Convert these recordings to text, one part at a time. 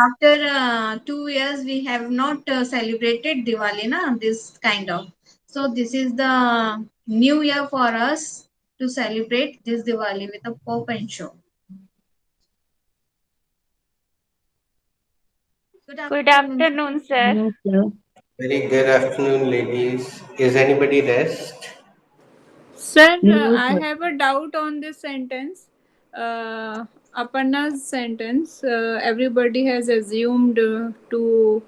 after 2 years we have not celebrated Diwali, na, this kind of. So this is the new year for us to celebrate this Diwali with a pop and show. Good Good afternoon. afternoon, sir. Yes, sir. Very good afternoon, ladies. Is anybody rest? Sir, No, I sir. have a doubt on this sentence. Aparna's sentence, everybody has assumed to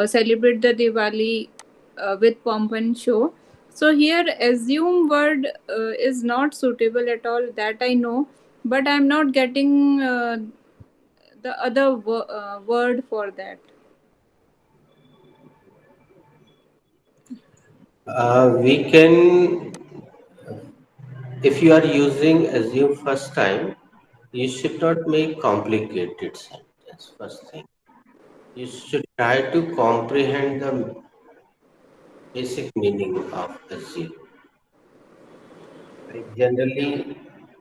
celebrate the Diwali with pomp and show. So here, assume word is not suitable at all. That I know, but I'm not getting the other word for that. We can, if you are using assume first time, you should not make complicated sentence first thing. You should try to comprehend the basic meaning of assume. Like generally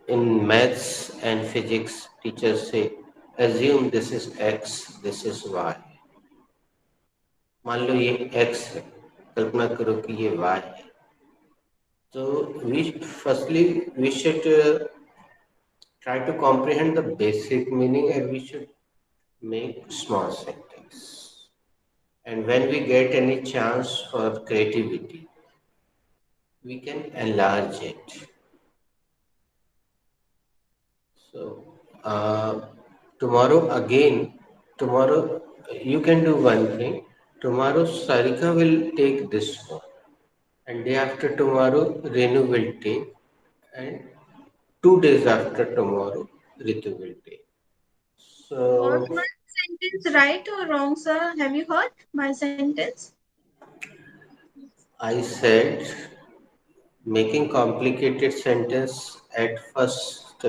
in maths and physics, teachers say, assume this is x, this is y. मान लो ये x है, कल्पना करो कि ये y है. So we should try to comprehend the basic meaning and we should make small sentence. And when we get any chance for creativity, we can enlarge it. So tomorrow again, tomorrow you can do one thing. Tomorrow Sarika will take this one, and day after tomorrow Renu will take, and 2 days after tomorrow Ritu will take. Was So my sentence right or wrong, sir? Have you heard my sentence? I said making complicated sentence at first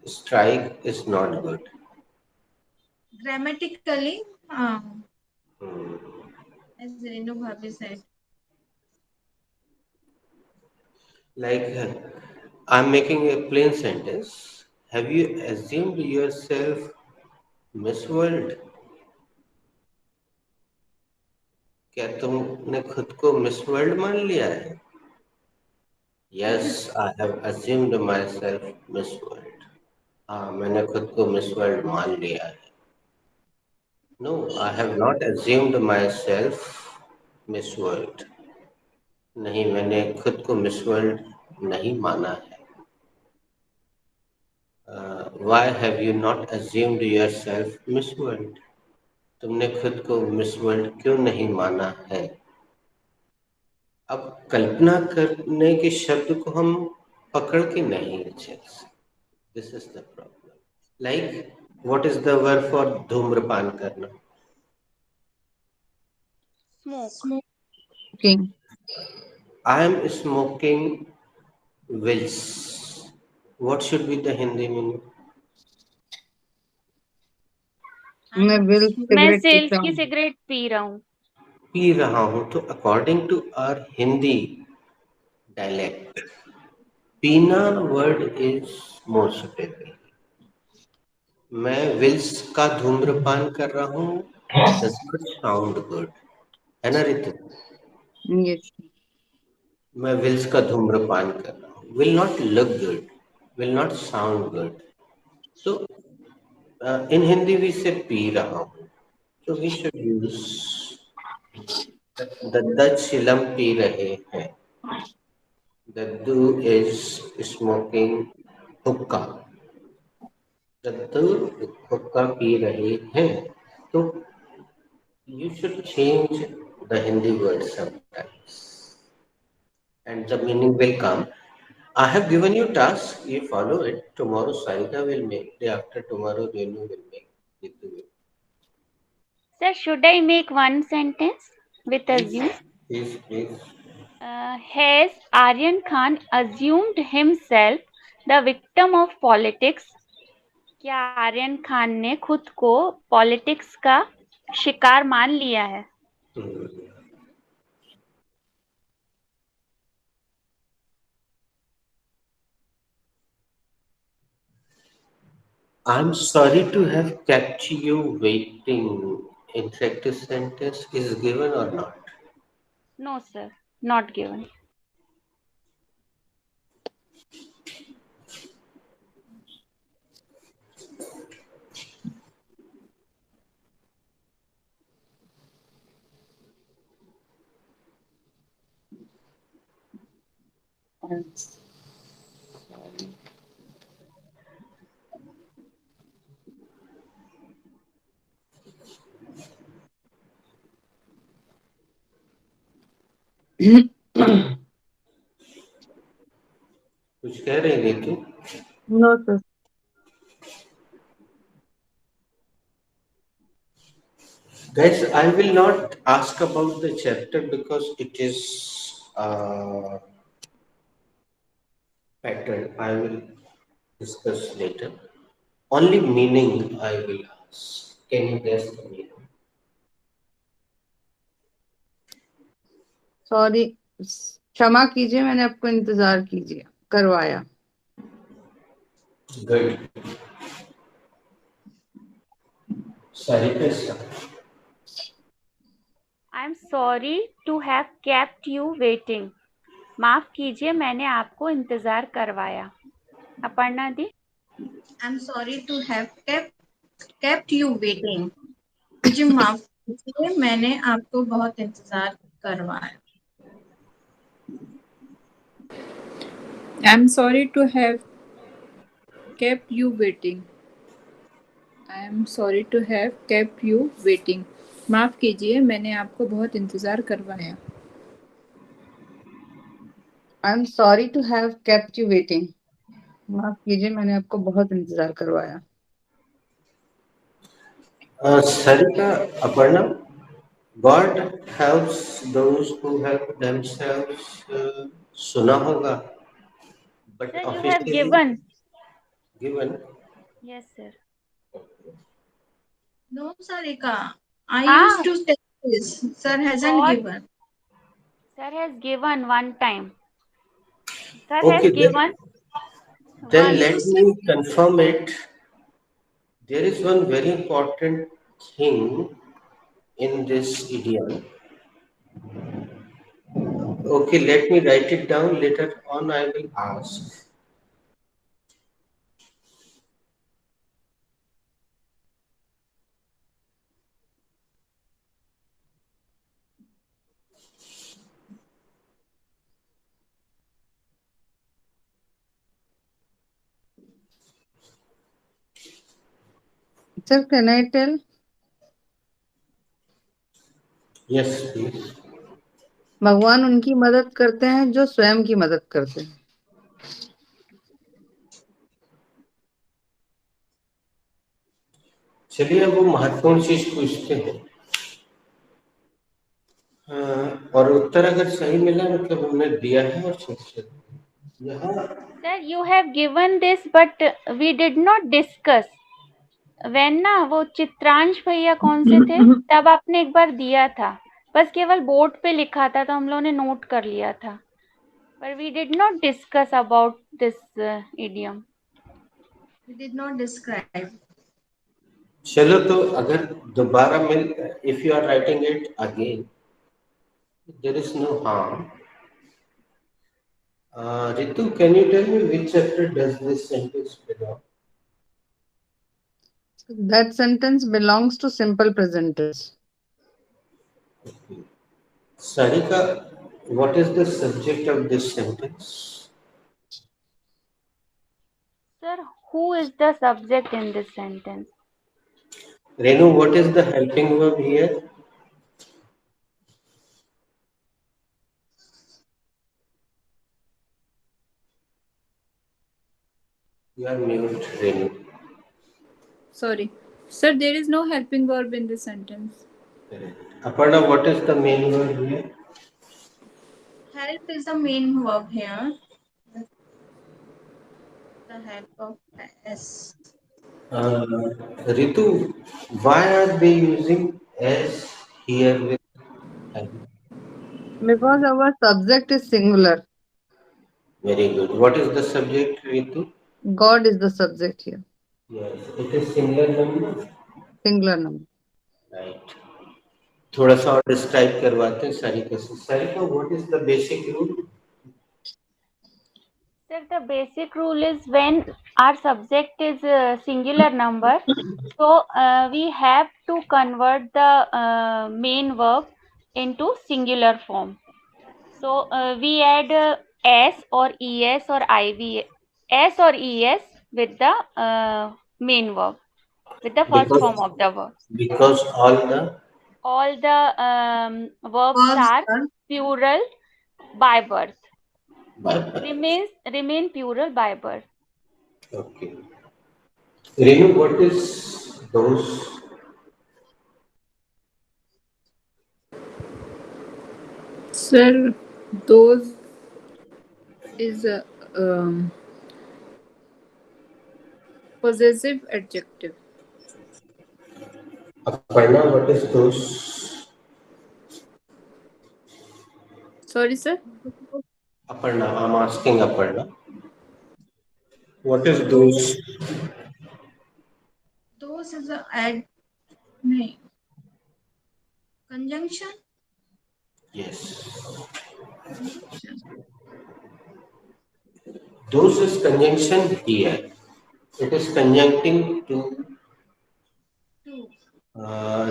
strike is not good. Grammatically, Hmm. as Renu Bhabi said. Like I'm making a plain sentence. Have you assumed yourself Miss World? क्या तुमने खुद को miss world मान लिया है? Yes, I have assumed myself Miss World. हाँ, मैंने खुद को मिस वर्ल्ड मान लिया है. No, I have not assumed myself Miss World. नहीं, मैंने खुद को मिस वर्ल्ड नहीं माना है. Why have you not assumed yourself Miss World? तुमने खुद को मिस वर्ल्ड क्यों नहीं माना है? अब कल्पना करने के शब्द को हम पकड़ के नहीं चल सकते. This is the problem. Like what is the verb for धूम्रपान करना? Smoke. King. I am smoking Wills. What should be the Hindi meaning? मैं will मैं cigarette सेल्स पीता की हूँ. सिगरेट पी रहा हूँ. पी रहा हूं. तो according to our Hindi dialect, पीना वर्ड इज मोर सुटेबल. मैं विल्स का धूम्रपान कर रहा हूँ. डज नॉट साउंड गुड, है ना रितु? Yes. मैं विल्स का धूम्रपान कर रहा हूँ. Will not look good, will not sound good. तो इन हिंदी वी से पी रहा हूँ. तो वी शुड यूज दद्दा चिलम पी रहे हैं. दद्दू इज स्मोकिंग हुक्का. दद्दू हुक्का पी रहे हैं. तो you should change the Hindi word sometimes, and the meaning will come. I have given you task. You follow it. Tomorrow Sarika will make. Day after tomorrow Renu will make. Ritu will. Sir, should I make one sentence with Please, assume? please. Has Aryan Khan assumed himself the victim of politics? क्या आर्यन खान ने खुद को politics का शिकार मान लिया है? Hmm. I'm sorry to have kept you waiting. In fact, this sentence is given or not? No, sir. Not given. I'm sorry. कुछ कह रहे थे तू? No, sir. Guys, I will not ask about the chapter because it is pattern. I will discuss later. Only meaning I will ask. Can you guess the meaning? Sorry, क्षमा कीजिए, मैंने आपको इंतजार कीजिए करवाया. Good. Sarika, I'm sorry to have kept you waiting. माफ कीजिए मैंने आपको इंतजार करवाया. अपर्णा दी. I'm sorry to have kept you waiting. मुझे माफ कीजिए, मैंने आपको बहुत इंतजार करवाया. I'm sorry to have kept you waiting. I am sorry to have kept you waiting. माफ कीजिए मैंने आपको बहुत इंतजार करवाया. I'm sorry to have kept you waiting. माफ कीजिए, मैंने आपको बहुत इंतजार करवाया. Sarika, Aparna, God helps those who help themselves. सुना होगा, but Sir, you have officially given. given. Yes, sir. No, Sarika. I Ah. used to say this. Sir hasn't God. given. Sir has given one time. Sir Okay, has given then once. let me confirm it. There is one very important thing in this idiom. Okay, let me write it down. Later on, I will ask. Sir, can I tell? Yes, please. भगवान उनकी मदद करते हैं जो स्वयं की मदद करते हैं. चलिए अब वो महत्वपूर्ण चीज पूछते हैं. और उत्तर अगर सही मिला मतलब हमने दिया है और ठीक. Sir, you have given this, but we did not discuss. When ना वो चित्रांश भैया कौन से थे तब आपने एक बार दिया था, बस केवल बोर्ड पे लिखा था तो हम लोगों ने नोट कर लिया था, but we did not discuss about this idiom. We did not describe. चलो तो अगर दोबारा मिल, if you are writing it again, there is no harm. Ritu, can you tell me which chapter does this sentence belong? That sentence belongs to simple present tense. Okay. Sarika, what is the subject of this sentence? Sir, who is the subject in this sentence? Renu, what is the helping verb here? You are mute, Renu. Sorry. Sir, there is no helping verb in this sentence. Aparna, what is the main verb here? Help is the main verb here. The help of S. Ritu, why are they using S here with help? Because our subject is singular. Very good. What is the subject, Ritu? God is the subject here. Yes, it is singular number. Singular number. Right. थोड़ा सा और describe करवाते हैं सारिका से। Sarika, what is the basic rule? Sir, the basic rule is when our subject is a singular number, so we have to convert the main verb into singular form. So we add s or es or iv, s or es with the main verb, with the first Because form of the verb. all All the verbs Verbs are are plural by birth. the Remain plural by birth. okay. Renu, what is those? Sir, those is a possessive adjective. Aparna, what is those? Sorry, sir. Aparna, I'm asking Aparna. What is those? those is a add नहीं conjunction. Yes. Those is conjunction here. It is conjuncting to. Two.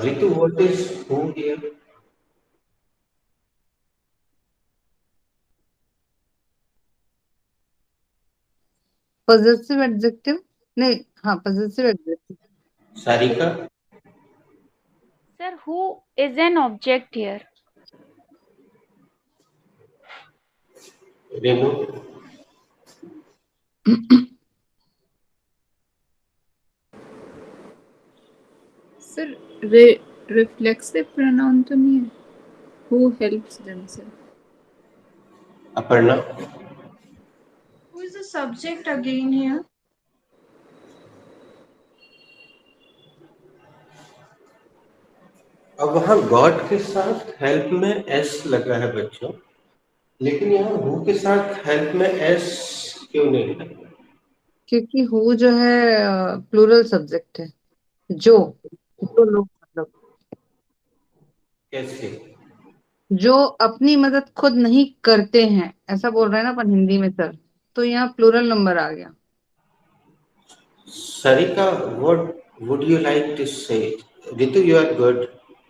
Ritu, what is who here? Positive adjective नहीं, हाँ positive adjective. Sarika? Sir, who is an object here? Renu? Sir, reflexive pronoun तो नहीं है. Who helps themselves? Aparna? Who is the subject again here? अब वहां God के साथ help में एस लगा है बच्चों, लेकिन यहाँ हु के साथ हेल्प में एस क्यों नहीं लगा? क्योंकि हु जो है प्लूरल सब्जेक्ट है। जो लोग मतलब कैसे? जो अपनी मदद खुद नहीं करते हैं, ऐसा बोल रहे हैं ना अपन हिंदी में सर, तो यहाँ प्लूरल नंबर आ गया। Sarika, what would you like to say? Ritu, you are good.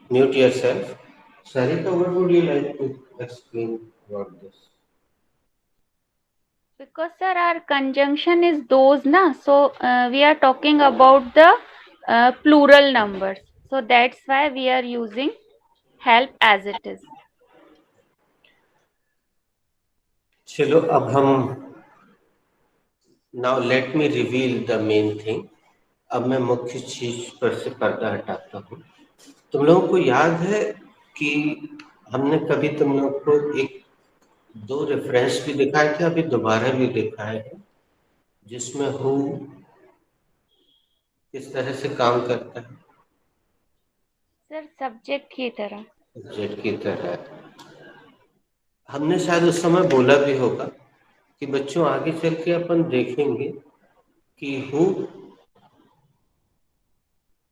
Mute yourself. Sarika, what would you like to explain about this? Because sir, our conjunction is those na, so we are talking about the plural numbers, so that's why we are using help as it is. चलो अब हम now let me reveal the main thing. अब मैं मुख्य चीज पर से पर्दा हटाता हूँ। तुम लोगों को याद है कि हमने कभी तुम लोग को एक दो रेफरेंस भी दिखाए थे, अभी दोबारा भी दिखाए हैं, जिसमें हु किस तरह से काम करता है? सर सब्जेक्ट की तरह। सब्जेक्ट की तरह। हमने शायद उस समय बोला भी होगा कि बच्चों आगे चल के अपन देखेंगे कि हु,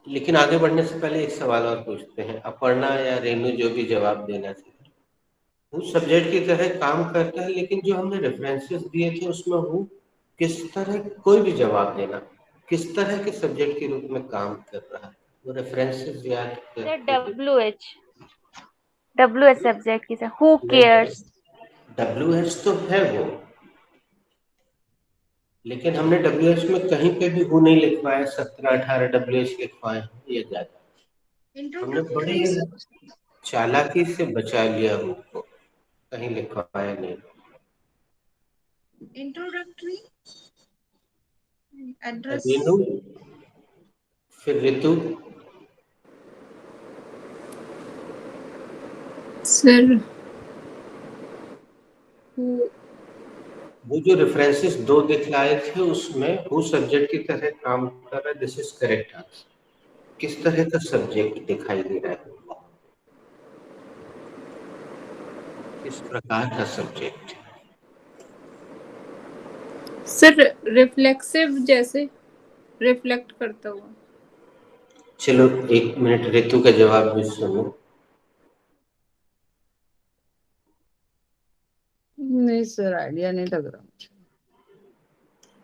लेकिन आगे बढ़ने से पहले एक सवाल और पूछते हैं, अपर्णा या रेणु जो भी जवाब देना चाहिए। हु सब्जेक्ट की तरह काम करता है, लेकिन जो हमने रेफरेंसेस दिए थे उसमें हु किस तरह, कोई भी जवाब देना, किस तरह के सब्जेक्ट के रूप में काम कर रहा है, वो रेफरेंसेस याद सर WH सब्जेक्ट की तरह। Who cares. WH तो है वो, लेकिन हमने WH में कहीं पे भी हु नहीं लिखवाया। 17-18 WH लिखवाए हैं, ये ज्यादा हमने बड़े चालाकी से बचा लिया हु को, कहीं लिखवाया नहीं। Introductory address. रेणु, फिर ऋतु। Sir, who वो जो रेफरेंसेस दो दिखलाए थे उसमें हु सब्जेक्ट की तरह काम कर रहा है, दिस इज करेक्ट आंसर। किस तरह का सब्जेक्ट दिखाई दे रहा है, किस प्रकार का सब्जेक्ट? सर रिफ्लेक्सिव जैसे रिफ्लेक्ट करता हुआ। चलो 1 मिनट ऋतु का जवाब भी सुनो। नहीं सर, आइडिया नहीं लग रहा मुझे।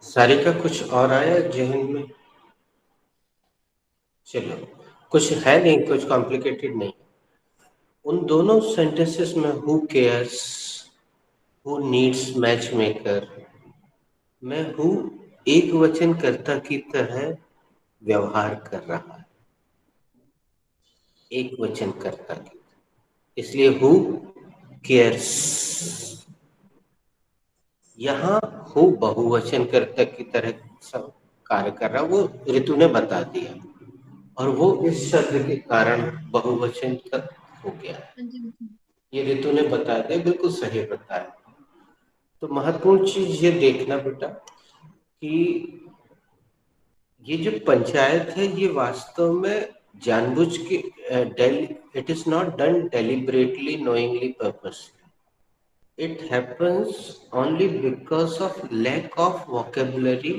सारिका कुछ और आया जहन में? चलो, कुछ है नहीं, कुछ कॉम्प्लिकेटेड नहीं। उन दोनों सेंटेंसेस में who cares, who needs match maker में हु एक वचन कर्ता की तरह व्यवहार कर रहा है, एक वचन कर्ता की, इसलिए हु केयर्स। यहाँ हु बहुवचन कर्ता की तरह सब कार्य कर रहा, वो ऋतु ने बता दिया, और वो इस शब्द के कारण बहुवचन तक हो गया। ये ऋतु ने बता दिया, बिल्कुल सही बताया। तो महत्वपूर्ण चीज ये देखना बेटा कि ये जो पंचायत है ये वास्तव में जानबूझ के it is not done deliberately knowingly purposely, it happens only because of lack of vocabulary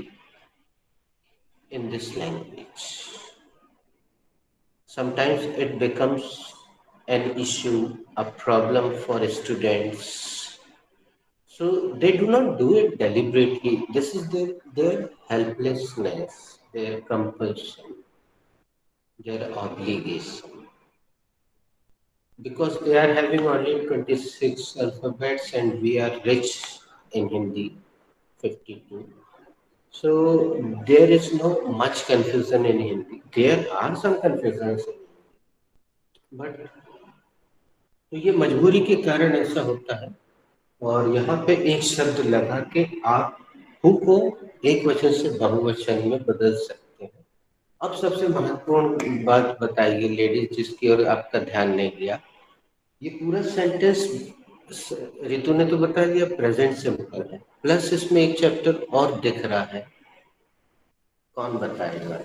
in this language. Sometimes it becomes an issue, a problem for students. So they do not do it deliberately. This is their helplessness, their compulsion, their obligation. Because they are having only 26 alphabets and we are rich in Hindi, 52. So there is no much confusion in Hindi. There are some confusions, but तो ये मजबूरी के कारण ऐसा होता है। और यहाँ पे एक शब्द लगा के आप हु को एक वचन से बहुवचन में बदल सकते हैं। अब सबसे महत्वपूर्ण बात बताइए लेडीज, जिसकी ओर आपका ध्यान नहीं गया। ये पूरा सेंटेंस ऋतु ने तो बता दिया प्रेजेंट सिंपल है, प्लस इसमें एक चैप्टर और दिख रहा है, कौन बताएगा?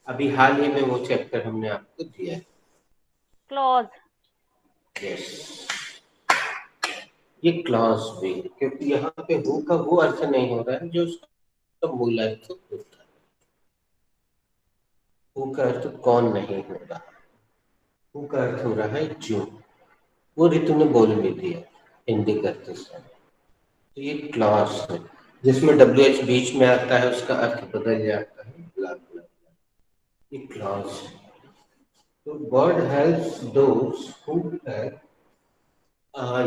अभी हाल ही में वो चैप्टर हमने आपको दिया है, क्लॉज। यस, ये क्लॉज भी, क्योंकि यहाँ पे हु का वो अर्थ नहीं हो रहा है जो उसका मूल अर्थ होता है। हु का अर्थ कौन नहीं हो रहा, हु का अर्थ हो रहा है जो, वो ऋतु ने बोल भी दिया हिंदी करते समय। तो ये क्लॉज है, जिसमें WH बीच में आता है उसका अर्थ बदल जाता है, ब्ला ब्ला, ये क्लॉज है। तो God helps those who help,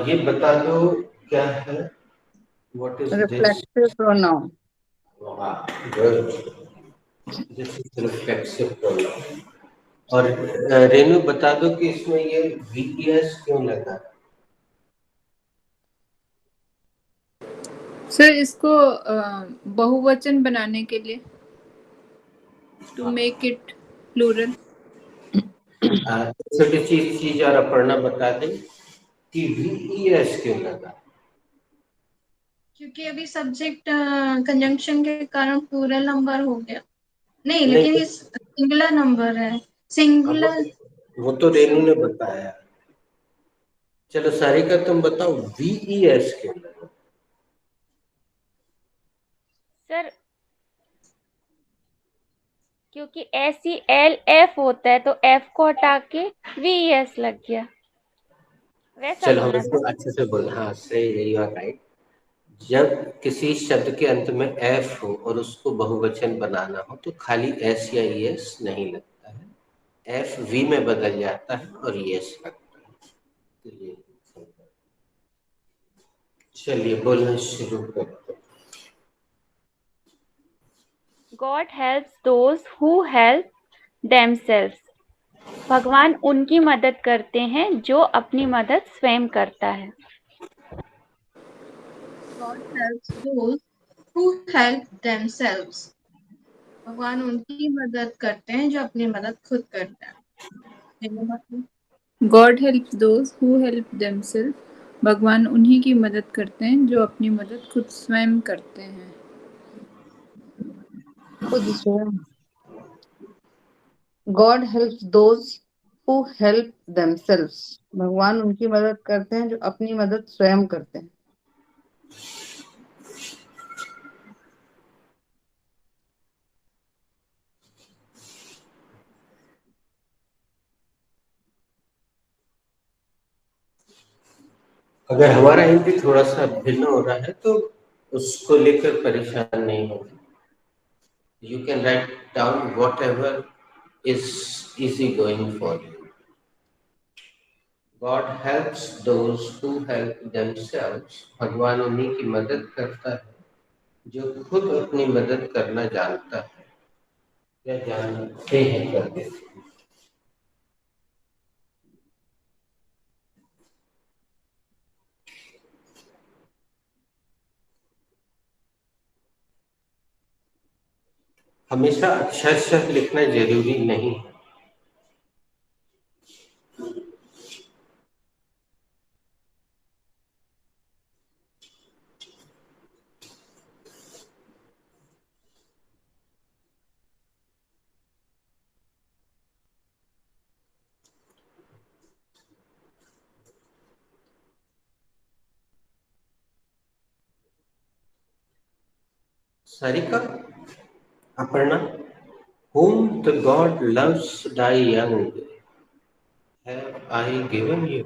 ये बता दो क्या है, what is this? Reflexive pronoun. Good, this is reflexive pronoun. और रेनू बता दो कि इसमें ये VES क्यों लगा? सर इसको बहुवचन बनाने के लिए, टू मेक इट प्लूरल। छोटी चीज और अपर्णा बता दे कि VES क्यों लगा? क्योंकि अभी सब्जेक्ट कंजंक्शन के कारण प्लूरल नंबर हो गया। नहीं, लेकिन ये सिंगुलर नंबर है, सिंगुलर। वो तो रेनू ने बताया। चलो सारिका तुम बताओ VES क्यों लगा? सर क्योंकि SELF होता है तो F को हटा के VES लग गया, वैसा चलो हम बोलना इसको था। अच्छे से बोल, हाँ सही, यू आर राइट। जब किसी शब्द के अंत में F हो और उसको बहुवचन बनाना हो तो खाली S या ES नहीं लगता है, F V में बदल जाता है और ES लगता है। तो ये चलिए बोलना शुरू करते हैं। God helps those who help themselves. भगवान उनकी मदद करते हैं जो अपनी मदद स्वयं करता है। God helps those who help themselves. भगवान उनकी मदद करते हैं जो अपनी मदद खुद करते हैं। God helps those who help themselves. भगवान उन्हीं की मदद करते हैं जो अपनी मदद खुद स्वयं करते हैं। खुद स्वयं। God helps those who help themselves. भगवान उनकी मदद करते हैं जो अपनी मदद स्वयं करते हैं। अगर हमारा हिंदी थोड़ा सा भिन्न हो रहा है तो उसको लेकर परेशान नहीं होगी. You can write down whatever is easy going for you. God helps those who help themselves. भगवान उन्हीं की मदद करता है जो खुद अपनी मदद करना जानता है या जानते हैं करते हैं. हमेशा अक्षरशः लिखना जरूरी नहीं है. Sarika, Aparna, whom the God loves die young, have I given you.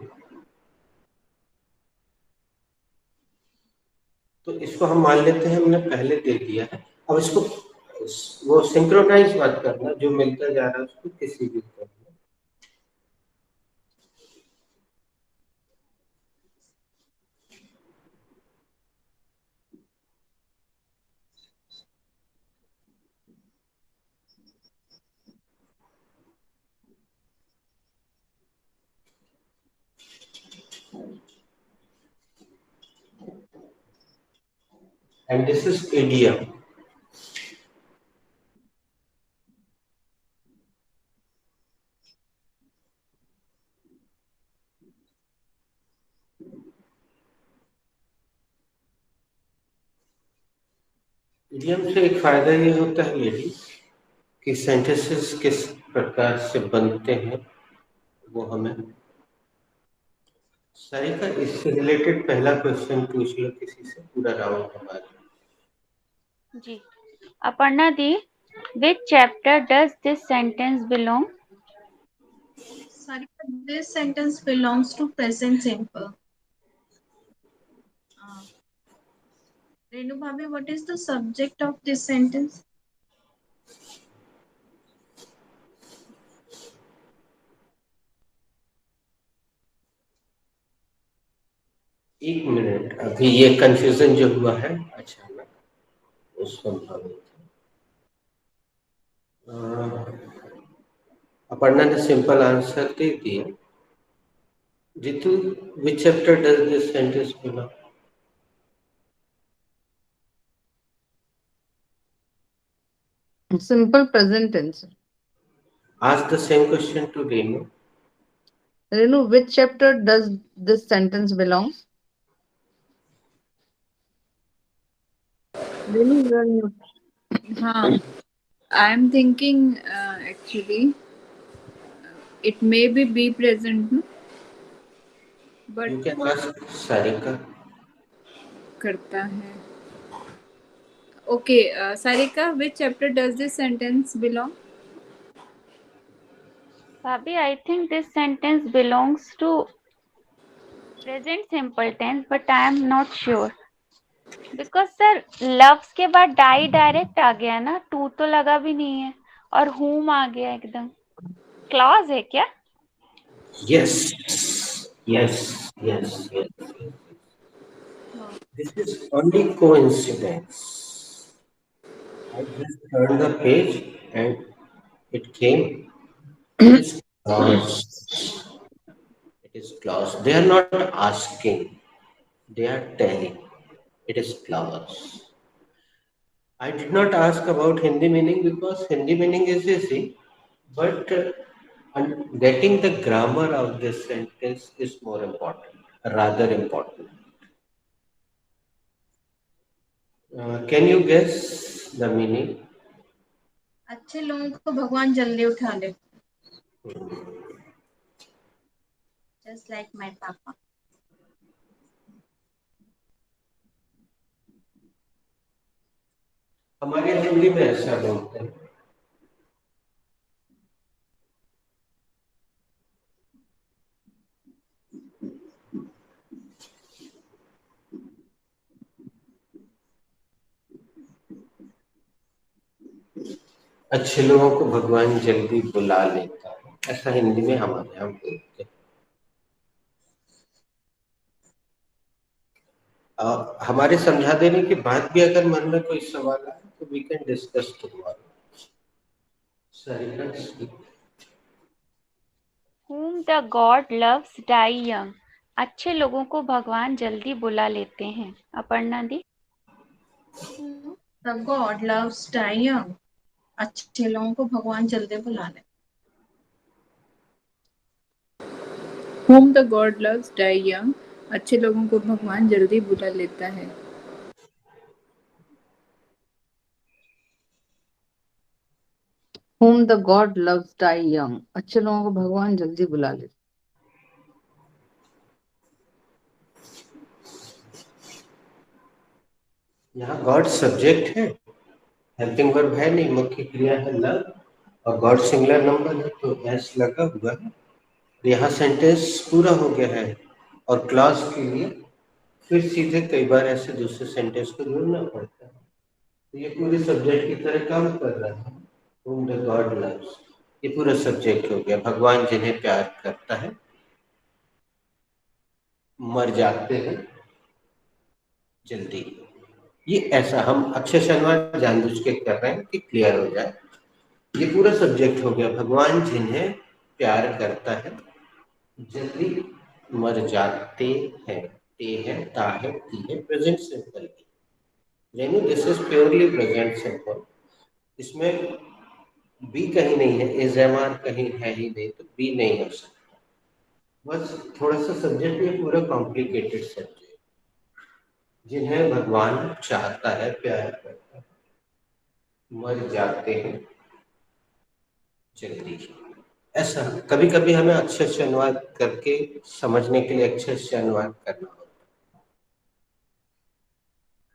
तो इसको हम मान लेते हैं हमने पहले दे दिया है. अब इसको वो सिंक्रोनाइज मत करना, जो मिलता जा रहा है उसको किसी भी करना. And this is idiom. Idiom से एक फायदा ये होता है लेडी कि सेंटेंसेस किस प्रकार से बनते हैं वो हमें. सारिका, इससे रिलेटेड पहला क्वेश्चन पूछ लो किसी से, पूरा राउंड हमारा. जी. Aparna di, which chapter does this sentence belong? Sarika, this sentence belongs to present simple. Renu Bhabhi, what is the subject of this sentence? एक मिनट, अभी ये कंफ्यूजन जो हुआ है अचानक उसको भावित. अपर्णा ने सिंपल आंसर दे दिया. Jitu, which chapter does this sentence belong? Simple present tense. Ask the same question to Renu. Renu, which chapter does this sentence belong? Renu, you are mute. हाँ, I am thinking actually it may be present, no? But You can ask Sarika. करता है. Okay, Sarika, which chapter does this sentence belong? Bhabhi, I think this sentence belongs to present simple tense, but I am not sure. Because sir loves के बाद die direct आ गया ना, to तो लगा भी नहीं है और whom आ गया एकदम. Clause है क्या? Yes, yes, yes, yes. This is only coincidence. I just turned the page and it came. It is clause. It is clause. They are not asking. They are telling. It is clause. I did not ask about Hindi meaning because Hindi meaning is easy, but getting the grammar of this sentence is more important, rather important. Can you guess the meaning? अच्छे लोगों को भगवान जल्दी उठा ले. Just like my papa. हमारे हिंदी में ऐसा बोलते हैं. अच्छे लोगों को भगवान जल्दी बुला लेता है, ऐसा हिंदी में हमारे यहाँ बोलते हैं। हमारे समझा देने के बाद भी अगर मन में कोई सवाल आए तो वी कैन डिस्कस टुमारो। सरी Whom the God loves die young. अच्छे लोगों को भगवान जल्दी बुला लेते हैं। अपर्णा दी। The God loves die young. अच्छे लोगों को भगवान जल्दी बुला ले। Whom the God loves die young. अच्छे लोगों को भगवान जल्दी बुला लेता है। Whom the God loves die young. अच्छे लोगों को भगवान जल्दी बुला लेते। यहाँ गॉड सब्जेक्ट है, हेल्पिंग वर्ब है नहीं, मुख्य क्रिया है लव और गॉड सिंगुलर नंबर है तो एस लगा हुआ है। यहाँ सेंटेंस पूरा हो गया है और क्लॉज के लिए फिर सीधे कई बार ऐसे दूसरे सेंटेंस को जोड़ना पड़ता है, तो ये पूरे सब्जेक्ट की तरह काम कर रहा है। Whom the God loves, ये पूरा सब्जेक्ट हो गया। भगवान जिन्हें प्यार करता है मर जाते हैं जल्दी। ये ऐसा हम अक्षय शनिवार जानबूझ के कर रहे हैं कि क्लियर हो जाए। ये पूरा सब्जेक्ट हो गया, भगवान जिन्हें प्यार करता है जल्दी मर जाते हैं। ते है, ता है, ती है, प्रेजेंट सिंपल की। यानी this is purely present simple. इसमें बी कहीं नहीं है, इज एम आर कहीं है ही नहीं, तो बी नहीं हो सकता। बस थोड़ा सा सब्जेक्ट ये पूरा कॉम्प्लिकेटेड सब्जेक्ट। जिन्हें भगवान चाहता है, प्यार करता है, मर जाते हैं जल्दी। ऐसा कभी कभी हमें अक्षर से अनुवाद करके समझने के लिए अक्षर से अनुवाद करना होता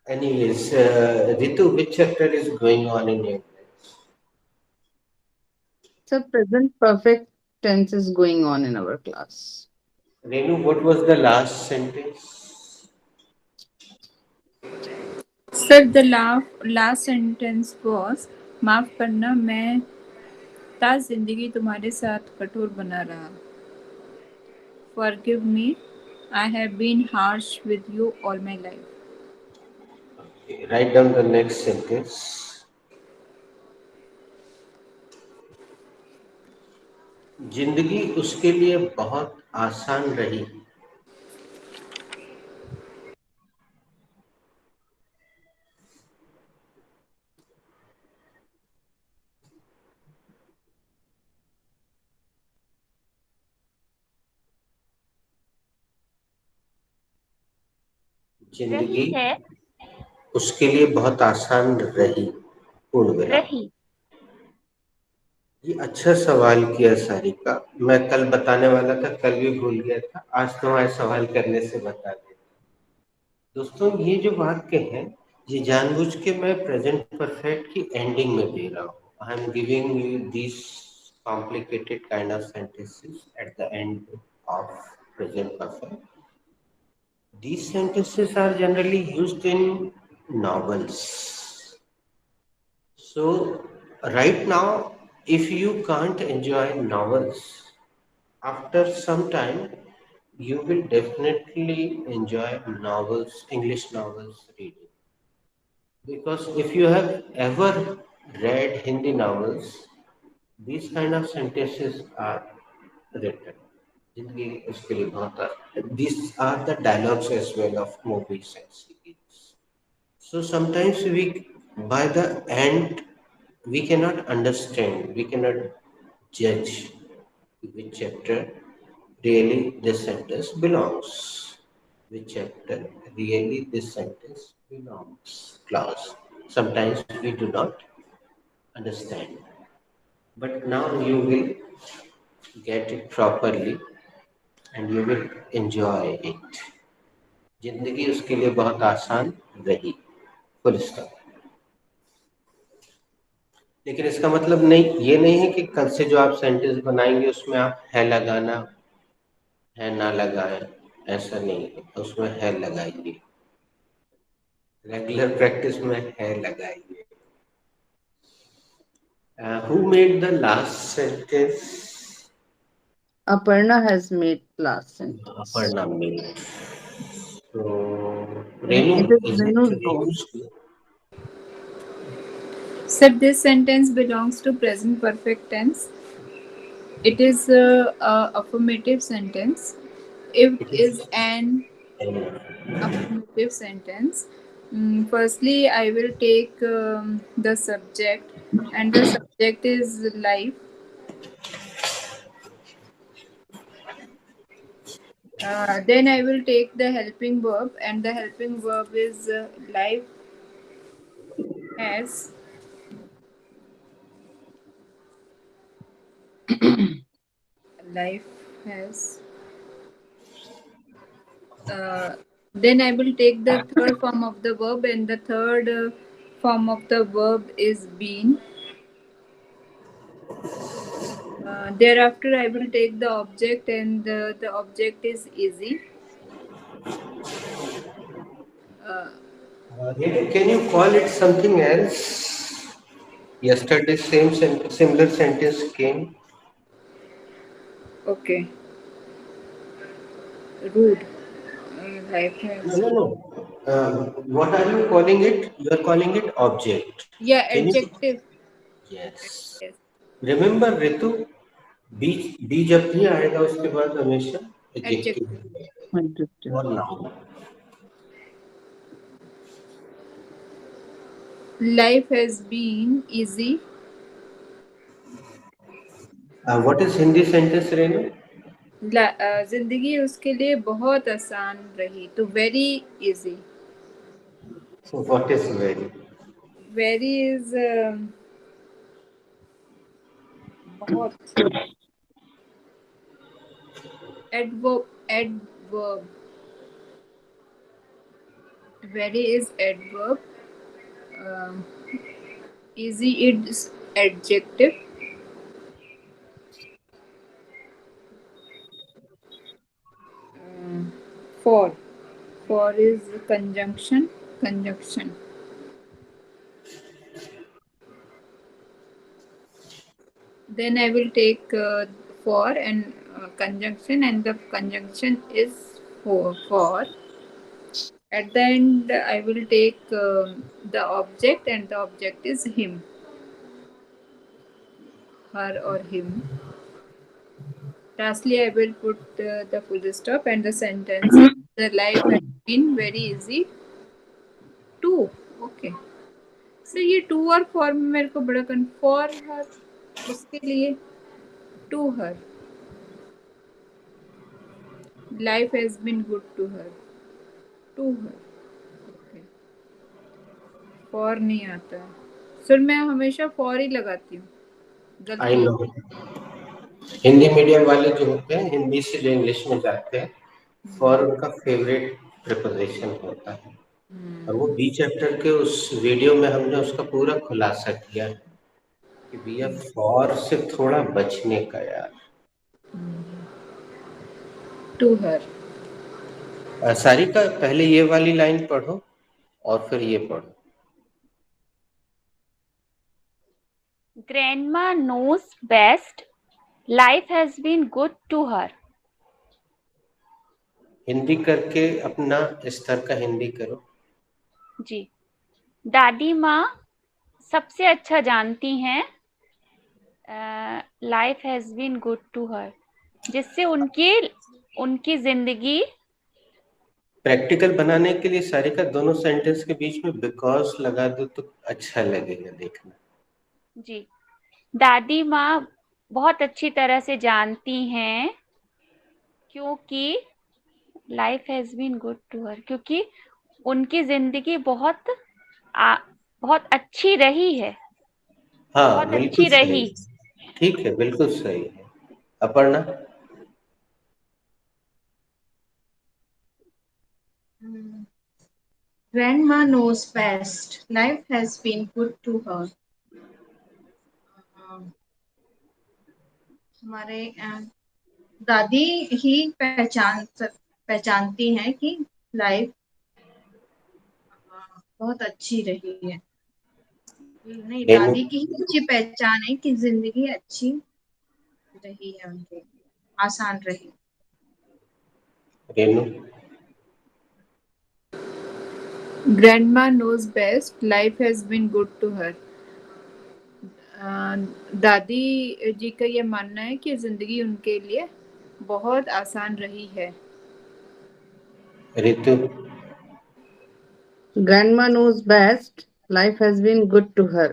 है। Anyways, Ritu, which chapter is going on in your class? Sir, present perfect tense is going on in our class. Renu, what was the last sentence? Sir, the last sentence was, माफ करना, मैं ता जिंदगी तुम्हारे साथ कठोर बना रहा। Forgive me, I have been harsh with you all my life. Okay, write down the next sentence. जिंदगी उसके लिए बहुत आसान रही। जिंदगी रही है। उसके लिए बहुत आसान रही। पूर्ण विराम। रही। ये अच्छा सवाल किया सारिका। मैं कल बताने वाला था, कल भी भूल गया था, आज तुम्हारे सवाल करने से बता देता। दोस्तों, ये जो वाक्य है ये जानबूझ के मैं प्रेजेंट परफेक्ट की एंडिंग में दे रहा हूँ। I am giving you this complicated kind of sentences at the end of present perfect. These sentences are generally used in novels. So right now, if you can't enjoy novels, after some time you will definitely enjoy novels, English novels reading. Because if you have ever read Hindi novels, these kind of sentences are written. जिंदगी उसके लिए बहुत। These are the dialogues as well of movies and series. So sometimes we, by the end, we cannot understand, we cannot judge which chapter really this sentence belongs. Which chapter really this sentence belongs. Clause. Sometimes we do not understand. But now you will get it properly and you will enjoy it. जिंदगी उसके लिए बहुत आसान रही। Full stop. लेकिन इसका मतलब नहीं, ये नहीं है कि कल से जो आप सेंटेंस बनाएंगे उसमें आप है लगाना, है ना लगाए, ऐसा नहीं है। उसमें है लगाइए, रेगुलर प्रैक्टिस में है लगाइए। Who made the last sentence? Aparna has made last sentence. Aparna made. So, It Renu, is is it Renu's to be go. used? Sir, this sentence belongs to present perfect tense. It is a affirmative sentence. It It is is. an affirmative sentence. Firstly, I will take the subject, and the subject is life. Then I will take the helping verb, and the helping verb is life has. Life has. Uh, then I will take the third form of the verb, and the third form of the verb is been. Thereafter, I will take the object, and the object is easy. Renu, can you call it something else? Yesterday, similar sentence came. Okay. Rude. Life No, has. no, no. What are you calling it? You are calling it object. Yeah, Can you? adjective. Yes. Yes. Remember, Ritu, be जब भी आएगा उसके बाद हमेशा Adjective. Adjective और noun. Life has been easy. What is Hindi sentence Renu? जिंदगी उसके लिए बहुत आसान रही, तो very easy. So what is very? Very is बहुत. Adverb. Very is adverb. Um, easy is adjective. Um, for. For is conjunction. Conjunction. Then I will take for and conjunction, and the conjunction is for. At the end, I will take the object, and the object is him, her, or him. Lastly, I will put the full stop and the sentence. The life has been very easy too. Okay. So ये to और for में मेरे को बड़ा for her, उसके लिए to her. Life has been good to her. To her. Okay. For नहीं आता है. सर मैं हमेशा फॉर ही लगाती हूँ. आई गलती. नो. हिंदी मीडियम वाले जो होते हैं, हिंदी से जो इंग्लिश में जाते हैं, फॉर उनका फेवरेट प्रिपोजिशन होता है. और वो बी चैप्टर के उस वीडियो में हमने उसका पूरा खुलासा किया है कि भैया फॉर से थोड़ा बचने का यार. To her. सारिका, पहले ये वाली लाइन पढ़ो और फिर ये पढ़ो. Grandma knows best. Life has been good to her. Hindi करके अपना स्तर का हिंदी करो. जी. दादी माँ सबसे अच्छा जानती हैं. Life has been good to her, जिससे उनकी जिंदगी. प्रैक्टिकल बनाने के लिए सारिका दोनों सेंटेंस के बीच में बिकॉज लगा दो तो अच्छा लगेगा देखना. जी. दादी माँ बहुत अच्छी तरह से जानती हैं क्योंकि life has been good to her, क्योंकि उनकी जिंदगी बहुत अच्छी रही है. हाँ, बहुत बिल्कुल अच्छी सही. रही. ठीक है, बिल्कुल सही है. Aparna. Grandma knows best. Life has been good to her. हमारे दादी ही पहचानती हैं कि लाइफ बहुत अच्छी रही है. नहीं, रेनू दादी की ही अच्छी पहचान है कि जिंदगी अच्छी रही है उनके, आसान रही। Renu Grandma knows best. Life has been good to her. दादी जी का ये मानना है कि जिंदगी उनके लिए बहुत आसान रही है। ऋतु Grandma knows best. Life has been good to her.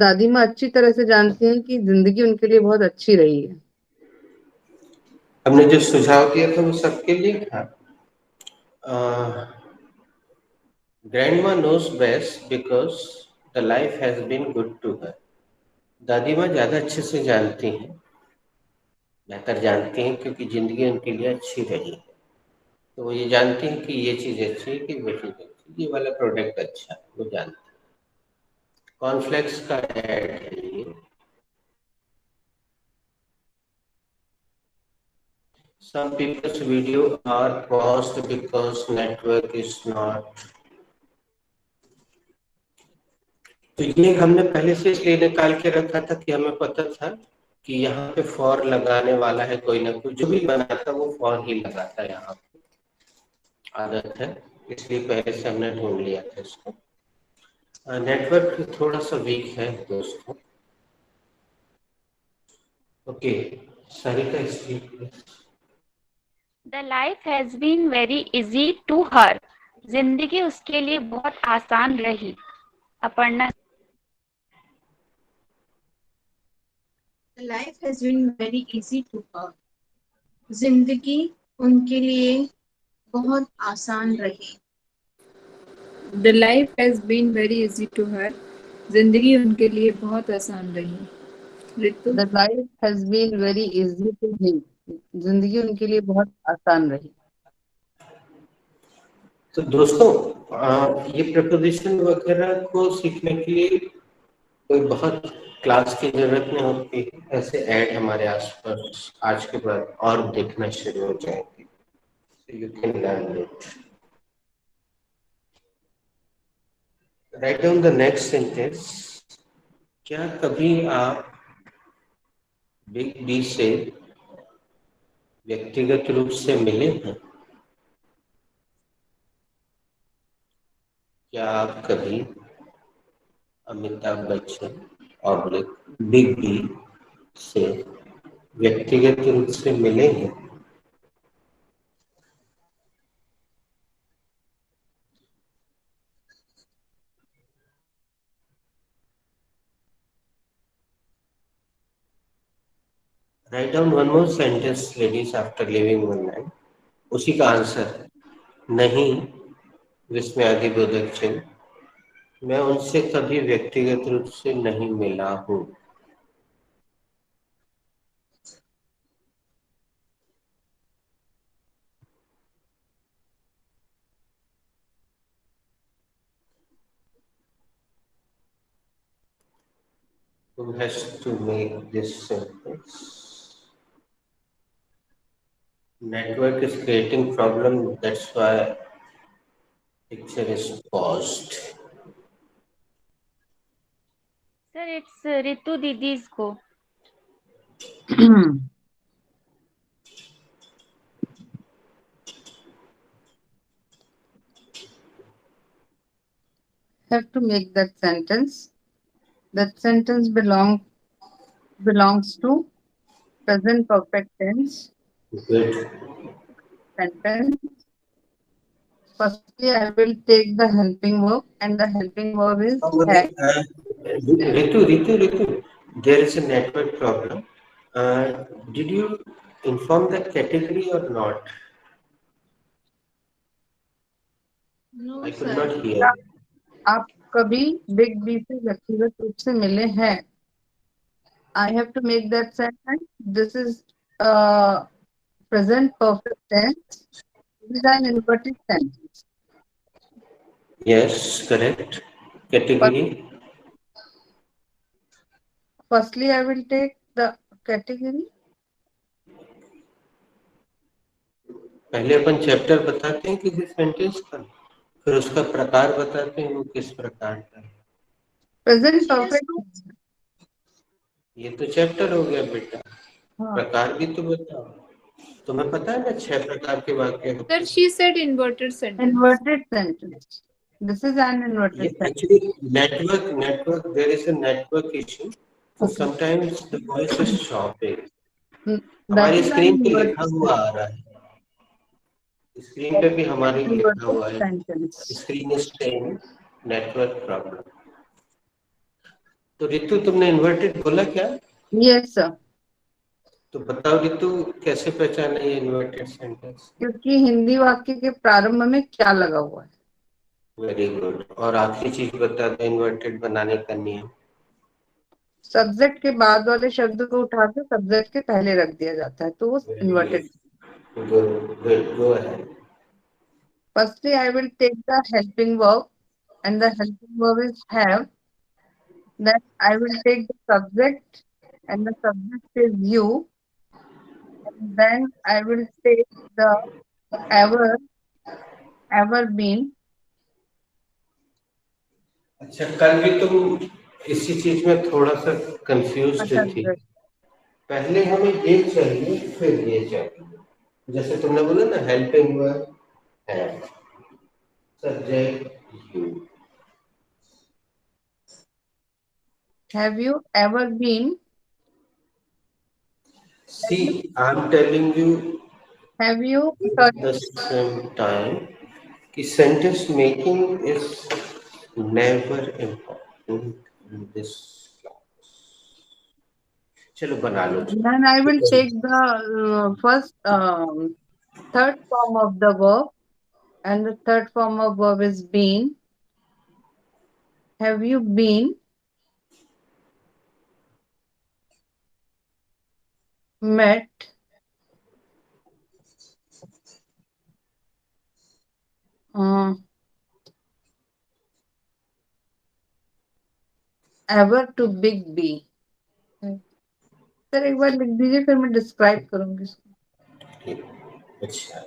दादी माँ अच्छी तरह से जानती हैं कि जिंदगी उनके लिए बहुत अच्छी रही है। हमने जो सुझाव दिया था वो सबके लिए था। Grandma knows best because the life has been good to her. दादी माँ ज्यादा अच्छे से जानती हैं, बेहतर जानती हैं, क्योंकि जिंदगी उनके लिए अच्छी रही है। तो वो ये जानती हैं कि ये चीज अच्छी है कि वो चीज अच्छी है, ये वाला प्रोडक्ट अच्छा है, वो जानती है। कॉर्नफ्लेक्स का ऐड है ये। Some people's video are paused because network is not। तो ये हमने पहले से इसलिए निकाल के रखा था कि हमें पता था कि यहाँ पे फॉर लगाने वाला है कोई ना कोई, जो भी बनाता वो फॉर ही लगाता है, यहाँ पे आदत है, इसलिए पहले से हमने ढूंढ लिया था इसको। नेटवर्क थोड़ा सा वीक है दोस्तों। Okay, Sarika speak. The life has been very easy to her. जिंदगी उसके लिए बहुत आसान रही। Aparna. Life has been very easy to her. जिंदगी उनके लिए बहुत आसान रही। The life has been very easy to her. जिंदगी उनके लिए बहुत आसान रही। ऋतु The life has been very easy to him. जिंदगी उनके लिए बहुत आसान रही। तो दोस्तों ये प्रपोजिशन वगैरह को सीखने के लिए कोई बहुत क्लास की जरूरत नहीं होती, ऐसे ऐड हमारे आसपास आज के बाद और देखना शुरू हो जाएंगे, you can learn it. Write down the next sentence. क्या कभी आप बिग बी से व्यक्तिगत रूप से मिले हैं? क्या आप कभी अमिताभ बच्चन और बिग बी से व्यक्तिगत रूप से मिले हैं? Write down one more sentence ladies after living one night. उसी का आंसर है नहीं विस्मयादिबोधक चिन्ह, मैं उनसे कभी व्यक्तिगत रूप से नहीं मिला हूँ। Who has to make this sentence? Network is creating problem, that's why picture is paused. Sir it's Ritu didi's को। Have to make that sentence. That sentence belongs to present perfect tense Good. sentence. Firstly, I will take the helping verb, and the helping verb is have. Ritu, there is a network problem. Did you inform the category or not? No, I could sir. not hear. आप कभी big B से व्यक्तिगत रूप से मिले हैं? I have to make that sentence. This is present perfect tense. This is an inverted sentence. Yes, correct. Category. Firstly, I will take the category. पहले अपन chapter बताते हैं किसी सेंटेंस का, फिर उसका प्रकार बताते हैं वो किस प्रकार का है। Present perfect. ये तो चैप्टर हो गया बेटा। हाँ, प्रकार भी तो बताओ। तुम्हें पता है ना 6 प्रकार के वाक्य होते Sir, हैं। she said inverted sentence. inverted sentence. This is an ये inverted sentence. Actually network there is a network issue, so sometimes the voice is chopping. That हमारी is an स्क्रीन पे inverted लिखा हुआ आ रहा है, स्क्रीन पे भी हमारी लिखा हुआ है, sentence. Screen is saying network problem. तो रितु तुमने इन्वर्टेड बोला क्या? Yes sir. तो बताओ रितु, कैसे पहचाना ये इन्वर्टेड सेंटेंस? क्योंकि हिंदी वाक्य के प्रारंभ में क्या लगा हुआ है। Very good. और आखिरी चीज बता दो इन्वर्टेड बनाने का नियम। सब्जेक्ट के बाद वाले शब्द को उठा के सब्जेक्ट के पहले रख दिया जाता है, तो वो inverted. Good, go ahead. Firstly, I will take the helping verb, and the helping verb is have. Then I will take the subject, and the subject is you. And then I will take the ever been. अच्छा, कल भी तुम इसी चीज में थोड़ा सा confuse थी। पहले हमें ये चाहिए फिर ये चाहिए। जैसे तुमने बोला ना हेल्पिंग वर्ब है, subject you. Have you ever been? See, I'm telling you Have you at the same time कि sentence making is never important in this class. चलो बना लो। Then I will take the first third form of the verb, and the third form of verb is been. Have you been met ever to big B? Sir एक बार लिख दीजिए, फिर मैं describe करूंगी इसको। अच्छा,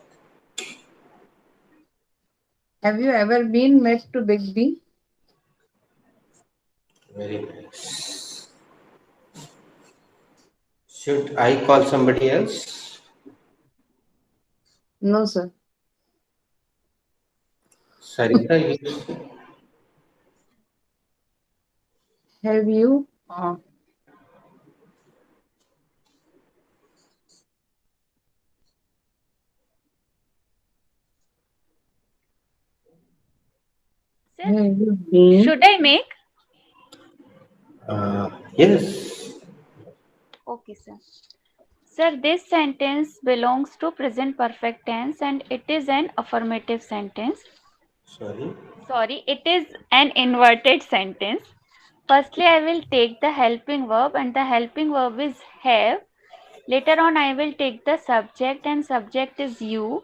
Have you ever been met to big B? very nice. Should I call somebody else? No sir. Sarita, you Have you Sir, have you been? should I make? yes. Okay, sir. Sir, this sentence belongs to present perfect tense and it is an affirmative sentence. Sorry, it is an inverted sentence. Firstly, I will take the helping verb and the helping verb is have. Later on, I will take the subject and subject is you.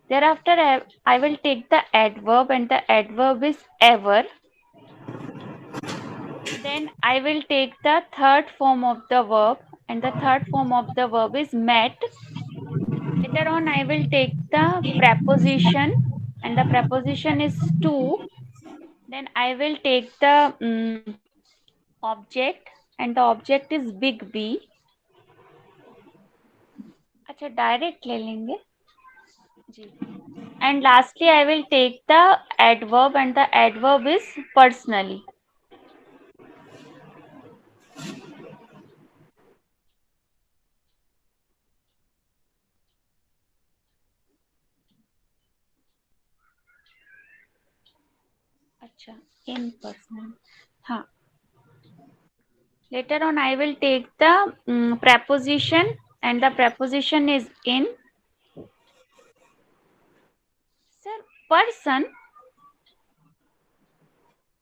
Thereafter, I will take the adverb and the adverb is ever. Then I will take the third form of the verb and the third form of the verb is met. Later on, I will take the preposition and the preposition is to. Then I will take the object and the object is big B. अच्छा direct ले लेंगे जी. And lastly, I will take the adverb and the adverb is personally. अच्छा, in person. हाँ. Later on, I will take the preposition and the preposition is in. Sir, person.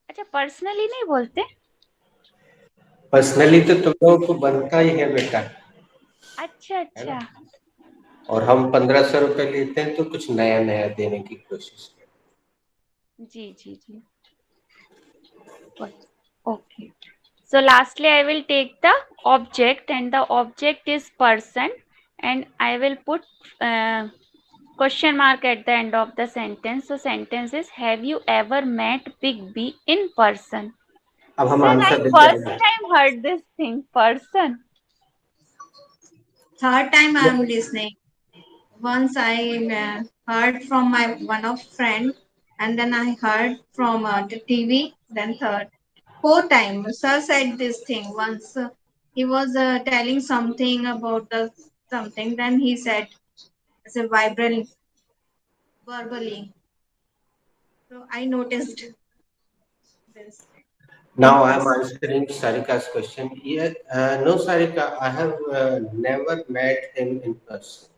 अच्छा, personally नहीं बोलते? Personally तो तुम लोगों को बनता ही है बेटा। अच्छा अच्छा। और हम 1500 रुपए लेते हैं तो कुछ नया नया देने की कोशिश करते हैं। जी जी जी। Okay. So lastly, I will take the object and the object is person and I will put question mark at the end of the sentence. So sentence is, have you ever met Big B in person? अब हम Sir, I answer देते first हैं। time heard this thing. Person. Third time I am listening. Once I heard from my one of friend, and then I heard from the TV. Then third, fourth time, sir said this thing once. He was telling something about the something. Then he said, "It's a vibrant verbally." So I noticed this. Now In I am person. answering Sarika's question. Yeah, no, Sarika, I have never met him in person.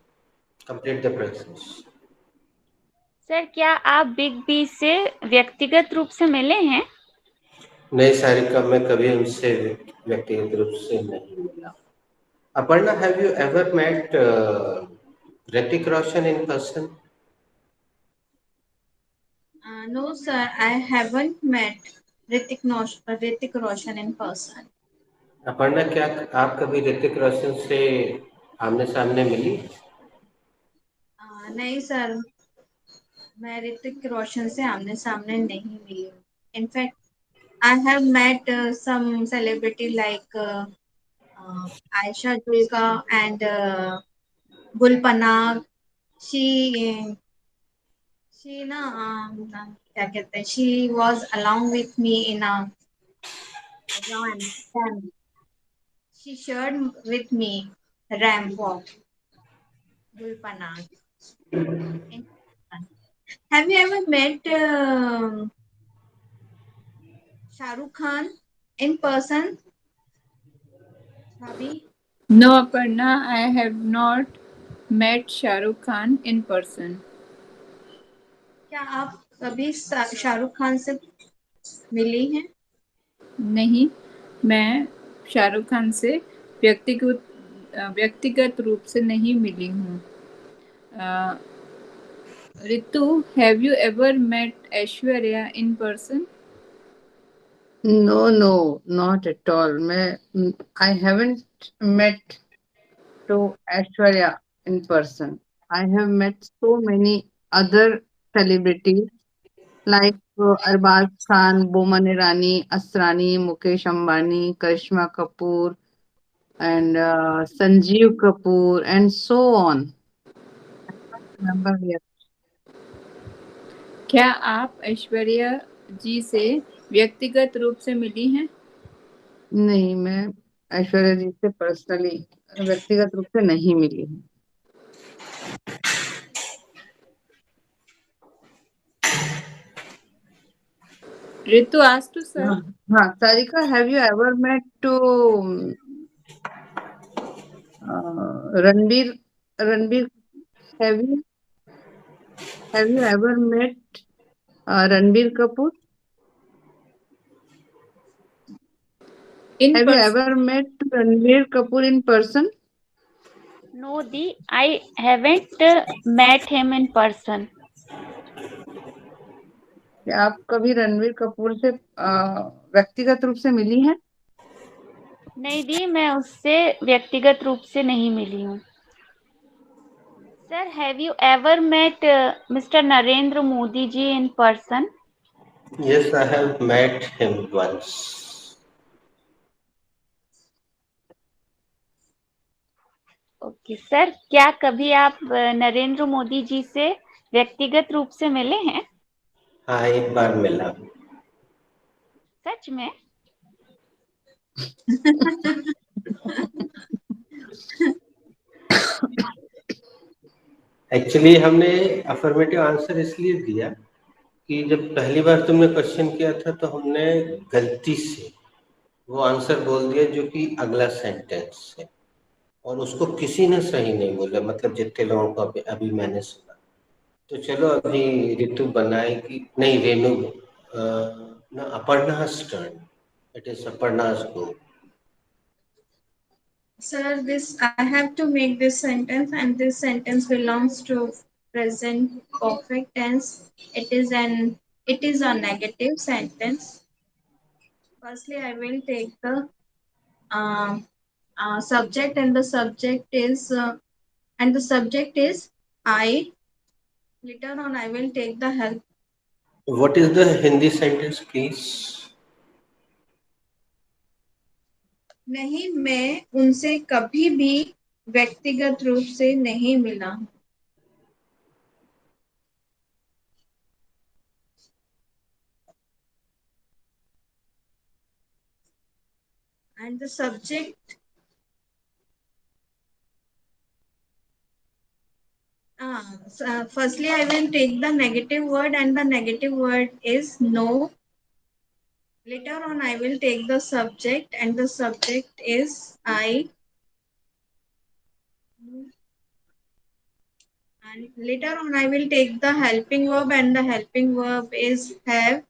Complete the process. Sir क्या आप big B से व्यक्तिगत रूप से मिले हैं? नहीं सारिका, मैं कभी उनसे व्यक्तिगत रूप से नहीं मिला। Aparna, have you ever met Hrithik Roshan in person? No, sir, I haven't met Ritik Roshan in person. Aparna, क्या आप कभी ऋतिक रोशन से आमने सामने मिली? नहीं सर, मैं ऋतिक रोशन से आमने सामने नहीं मिली हूँ. In fact I have met some celebrity like Aisha Julka and Gul Panag. She she ना क्या कहते हैं, she was along with me in a ramp. She shared with me ramp walk. Gul Panag. Have you ever met Shah Rukh Khan in person, Bhabhi? No, Aparna, I have not met Shah Rukh Khan in person. क्या आप कभी शाहरुख खान से मिली हैं? नहीं, मैं शाहरुख खान से व्यक्तिगत रूप से नहीं मिली हूँ. Ritu, have you ever met Aishwarya in person? No, not at all. I haven't met to Aishwarya in person. I have met so many other celebrities like Arbaz Khan, Boman Irani, Asrani, Mukesh Ambani, Karishma Kapoor, and Sanjeev Kapoor, and so on. I can't remember yet. क्या आप ऐश्वर्या जी से व्यक्तिगत रूप से मिली हैं? नहीं, मैं ऐश्वर्या जी से पर्सनली व्यक्तिगत रूप से नहीं मिली हूँ. Ritu asked to sir. हाँ, Sarika, have you ever met to Ranbir? Ranbir, have you ever met Ranbir Kapoor? In Have you person. ever met Ranbir Kapoor in person? No, Di, I haven't met him in person. क्या आप कभी रणबीर कपूर से व्यक्तिगत रूप से मिली हैं? नहीं दी, मैं उससे व्यक्तिगत रूप से नहीं मिली हूँ. Sir, have you ever met Mr. Narendra Modi ji in person? Yes, I have met him once. Okay sir, क्या कभी आप नरेंद्र मोदी जी से व्यक्तिगत रूप से मिले हैं? हाँ, एक बार मिला. सच में? एक्चुअली हमने अफर्मेटिव आंसर इसलिए दिया कि जब पहली बार तुमने क्वेश्चन किया था तो हमने गलती से वो आंसर बोल दिया जो कि अगला सेंटेंस है, और उसको किसी ने सही नहीं बोला, मतलब जितने लोगों को अभी मैंने सुना. तो चलो अभी ऋतु बनाएगी, नहीं रेनू, ना अपर्णा's turn. It is Aparna's go. Sir, this I have to make this sentence, and this sentence belongs to present perfect tense. It is a negative sentence. Firstly, I will take the um subject, and the subject is I. Later on, I will take the help. What is the Hindi sentence, please? नहीं, मैं उनसे कभी भी व्यक्तिगत रूप से नहीं मिला. And the subject, firstly I will take the negative word, and the negative word is no. Later on I will take the subject, and the subject is I. And later on I will take the helping verb, and the helping verb is have.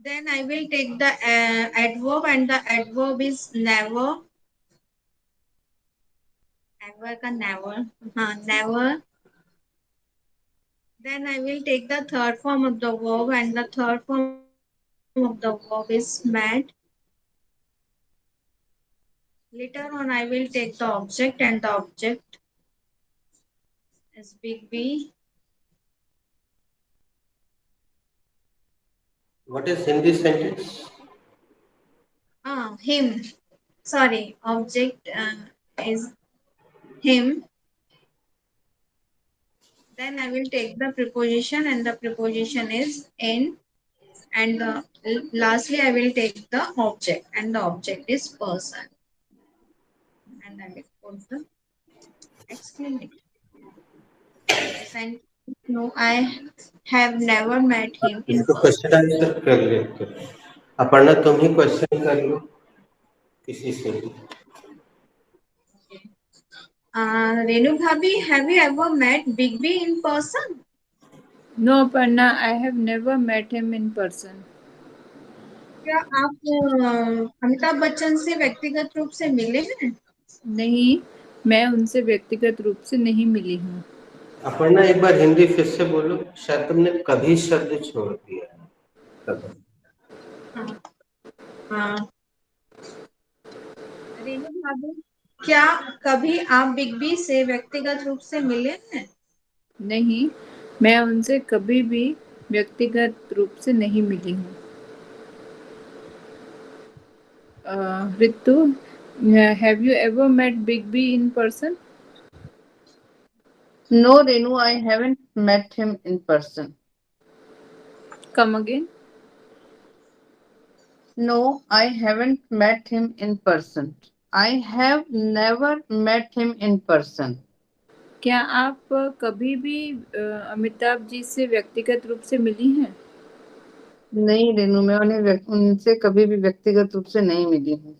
Then I will take the adverb, and the adverb is never. Ever ka never. Never. Then I will take the third form of the verb, and the third form of the verb is mad. Later on I will take the object, and the object is big B. What is Hindi sentence? Him. Sorry, object is him. Then I will take the preposition, and the preposition is in. And lastly, I will take the object, and the object is person. And I will put the exclamation. And no, I have never met him in इसको person. Question answer कर लेते हैं. अपर्णा तुम ही question कर लो किसी से भी. Renu Bhabi, have you ever met Big B in person? No, Aparna, I have never met him in person. क्या आप अमिताभ बच्चन से व्यक्तिगत रूप से मिले हैं? नहीं, मैं उनसे व्यक्तिगत रूप से नहीं मिली हूँ. अपर्णा एक बार हिंदी फिर से बोलो, शायद तुमने कभी शब्द छोड़ दिया है. कभी. हाँ. रेणु भाभी, क्या कभी आप बिग बी से व्यक्तिगत रूप से मिले हैं? नहीं, मैं उनसे कभी भी व्यक्तिगत रूप से नहीं मिली हूँ. Ritu, have you ever met Big B in person? No, Renu, I haven't met him in person. Come again. No, I haven't met him in person. I have never met him in person. क्या आप कभी भी अमिताभ जी से व्यक्तिगत रूप से मिली हैं? नहीं रेनू, मैं उनसे कभी भी व्यक्तिगत रूप से नहीं मिली हूँ.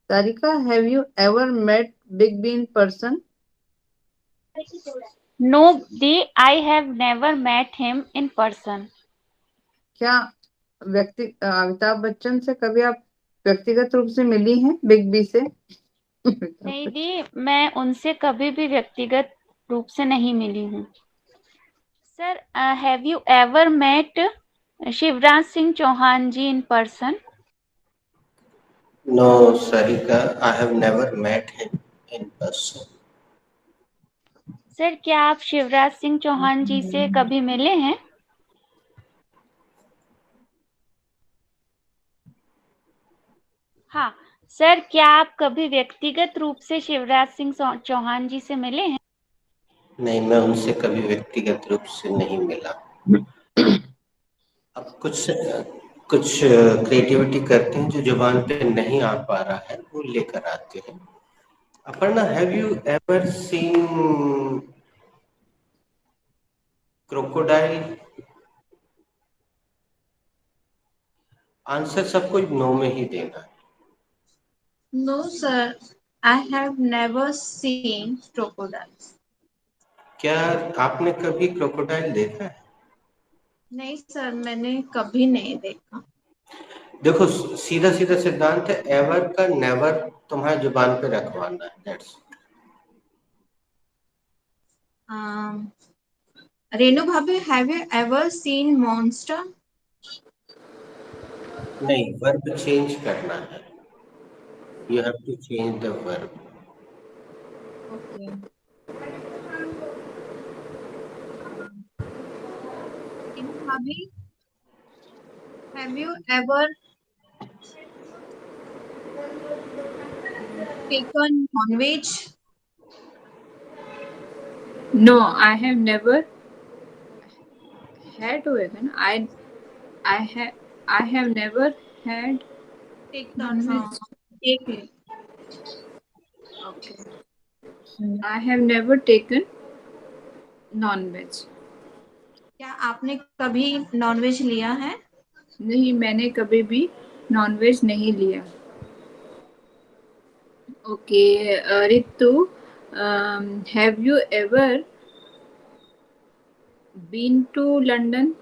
Sarika, have you ever met Big B in person? No, Dee, I have never met him in person. क्या अमिताभ बच्चन से कभी आप व्यक्तिगत रूप से मिली हैं, बिग बी से? नहीं दी, मैं उनसे कभी भी व्यक्तिगत रूप से नहीं मिली हूँ. Sir, have you ever met Shivraj Singh Chouhan ji in person? No, Sarika, I have never met him in person. Sir, क्या आप शिवराज सिंह चौहान जी से कभी मिले हैं? हाँ. सर, क्या आप कभी व्यक्तिगत रूप से शिवराज सिंह चौहान जी से मिले हैं? नहीं, मैं उनसे कभी व्यक्तिगत रूप से नहीं मिला. अब कुछ क्रिएटिविटी करते हैं, जो जुबान पे नहीं आ पा रहा है वो लेकर आते हैं. Aparna, have you ever seen crocodile? Answer सबको नो में ही देना है. No, sir. I have never seen crocodiles. क्या आपने कभी क्रोकोडाइल देखा है? नहीं सर, मैंने कभी नहीं देखा. देखो, सीधा सीधा सिद्धांत है, एवर का नेवर तुम्हारे जुबान पे रखवाना है. दैट्स रेणु भाभी, have you ever seen monster? नहीं, वर्ब चेंज करना है. You have to change the verb. Okay. Bhabhi, have you ever taken non-veg? No, I have never had vegan. I have never had Taken, non-veg. take. Okay. I have never taken non-veg. क्या आपने कभी nonveg लिया है? नहीं, मैंने कभी भी nonveg नहीं लिया. Okay, Ritu, have you ever been to London?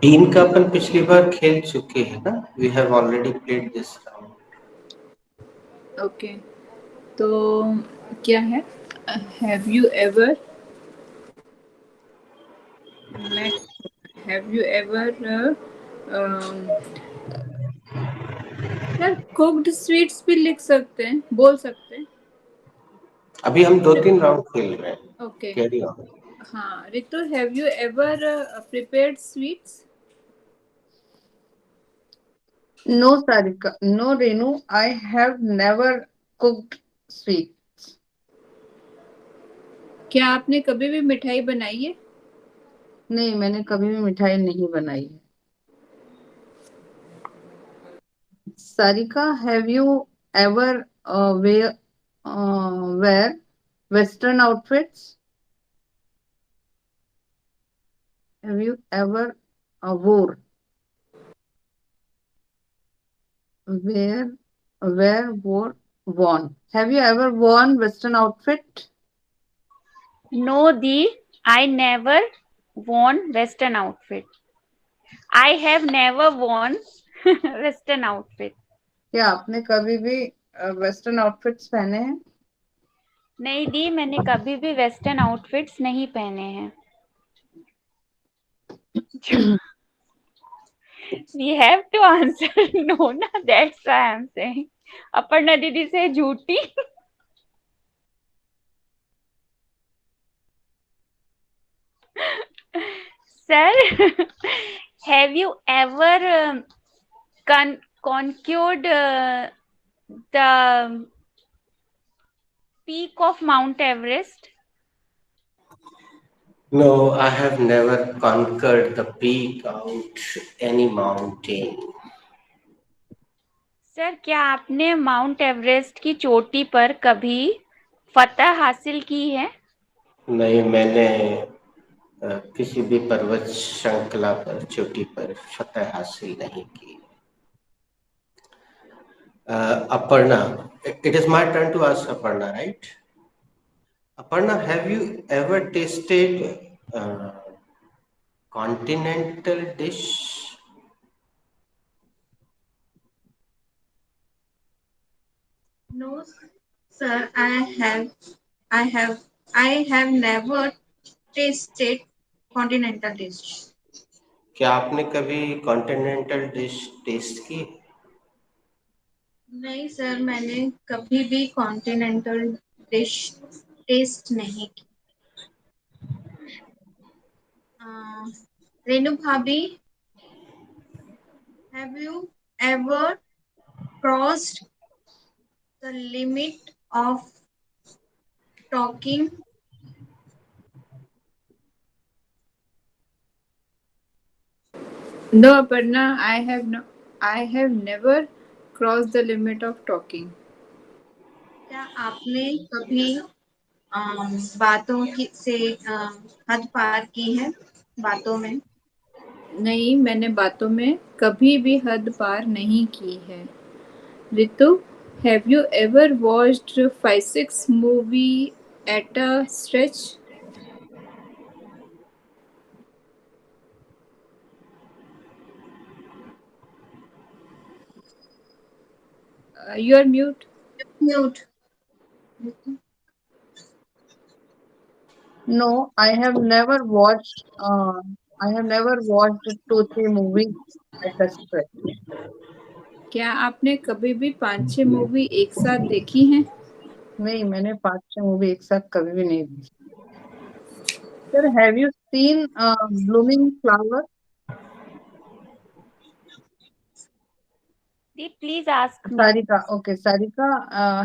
Been का अपन पिछली बार खेल चुके हैं ना, we have already played this round. Okay, तो क्या है? Have you ever met? Have you ever यार cooked sweets भी लिख सकते हैं, बोल सकते हैं. अभी हम 2-3 राउंड खेल रहे हैं. Okay. Carry on. हाँ, Ritu, have you ever prepared sweets? No, Sarika. No, Renu. I have never cooked sweets. क्या आपने कभी भी मिठाई बनाई है? नहीं, मैंने कभी भी मिठाई नहीं बनाई है. Sarika, have you ever wear Western outfits? Have you ever wore wore worn? Have you ever worn Western outfit? No, Di, I never worn Western outfit. I have never worn Western outfit. क्या आपने कभी भी western outfits पहने हैं? नहीं दी, मैंने कभी भी वेस्टर्न आउटफिट्स नहीं पहने हैं. We have to answer no ना, that's why I'm saying. Aparna दीदी से झूठी. Sir, have you ever conquered the peak of Mount Everest? No, I have never conquered the peak out any mountain. Sir, क्या आपने mount Everest की चोटी पर कभी फतह हासिल की है? नहीं, मैंने किसी भी पर्वत श्रृंखला पर चोटी पर फतह हासिल नहीं की. Aparna, it is my turn to ask Aparna, right? Aparna, have you ever tasted continental dish? No, sir. I have never tasted continental dish. क्या आपने कभी कॉन्टिनेंटल डिश टेस्ट की? नहीं सर, मैंने कभी भी कॉन्टिनेंटल डिश टेस्ट नहीं की. रेणु भाभी, have you ever crossed the limit of talking? No, Aparna, I have never crossed the limit of talking. क्या आपने कभी बातों की से हद पार की है बातों में? नहीं, मैंने बातों में कभी भी हद पार नहीं की है. Ritu, have you ever watched 5-6 movie at a stretch? You are mute. Mute. No, I have never watched. I have never watched 2-3 movies at a stretch. क्या आपने कभी भी 5-6 मूवी एक साथ देखी हैं? नहीं, मैंने 5-6 मूवी एक साथ कभी भी नहीं देखी. Sir, have you seen blooming flower? The, please ask me. Sarika, okay, Sarika,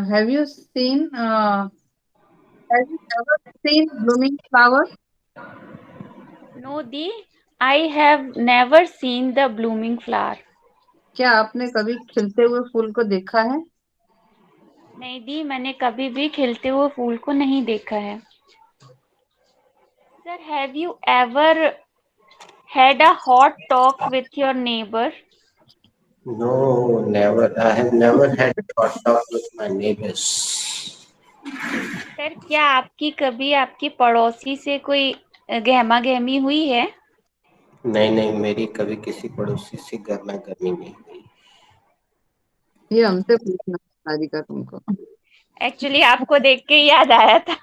have you seen? Have you ever seen blooming flower? No, Di, I have never seen the blooming flower. क्या आपने कभी खिलते हुए फूल को देखा है? नहीं दी, मैंने कभी भी खिलते हुए फूल को नहीं देखा है. Sir, have you ever had a hot talk with your neighbor? No, never. I have never had a hot talk with my neighbors. Sir, क्या आपकी कभी आपकी पड़ोसी से कोई गहमा गहमी हुई है? नहीं नहीं, मेरी कभी किसी पड़ोसी से गर्मा गर्मी नहीं हुई. ये हमसे पूछना सारिका तुमको. एक्चुअली आपको देख के ही याद आया था.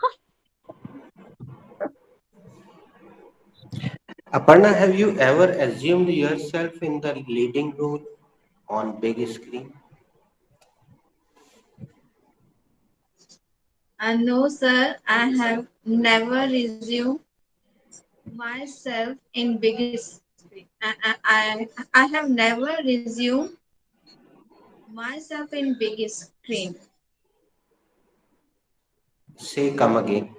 Aparna, have you ever assumed yourself in the leading role on big screen? No, sir, I have never resumed myself in biggest screen. I have never resumed myself in biggest screen. Say come again.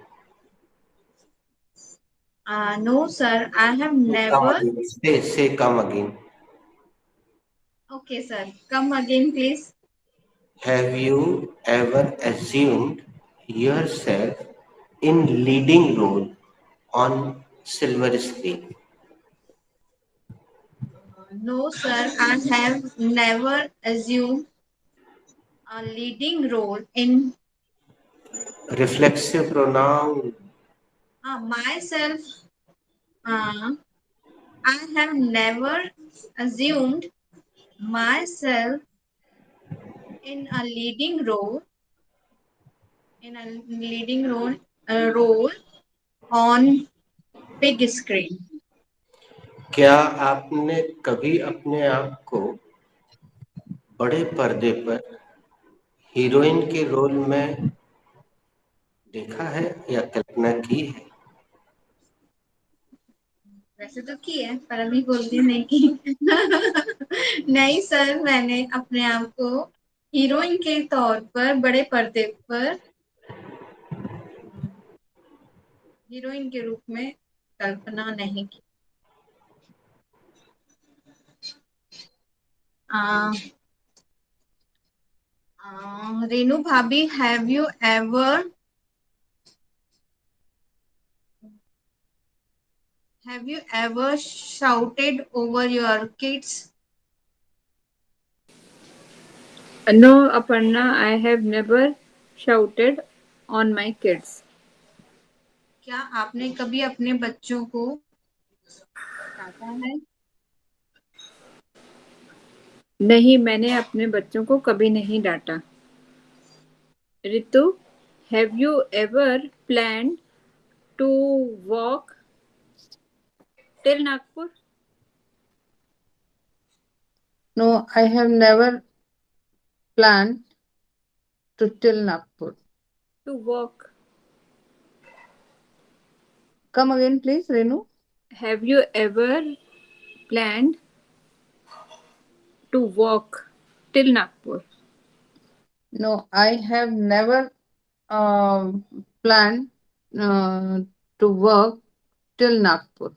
No, sir, I have Come never. again. Say come again. Okay, sir, come again, please. Have you ever assumed yourself in leading role on silver screen? No, sir, I have never assumed a leading role in Reflexive pronoun. myself. I have never assumed myself in a leading role role on big screen. क्या आपने कभी अपने आप को बड़े पर्दे पर heroine के रोल में देखा है या कल्पना की है? वैसे तो की है पर अभी बोलती नहीं की. नहीं सर, मैंने अपने आप को हीरोइन के तौर पर बड़े पर्दे पर हीरोइन के रूप में कल्पना नहीं की. रेनू भाभी, have you ever shouted over your kids? No, Aparna, I have never shouted on my kids. क्या आपने कभी अपने बच्चों को डांटा है? नहीं, मैंने अपने बच्चों को कभी नहीं डांटा. Ritu, have you ever planned to walk till Nagpur? No, I have never planned to till Nagpur. To walk. Come again, please, Renu. Have you ever planned to walk till Nagpur? No, I have never planned to work till Nagpur.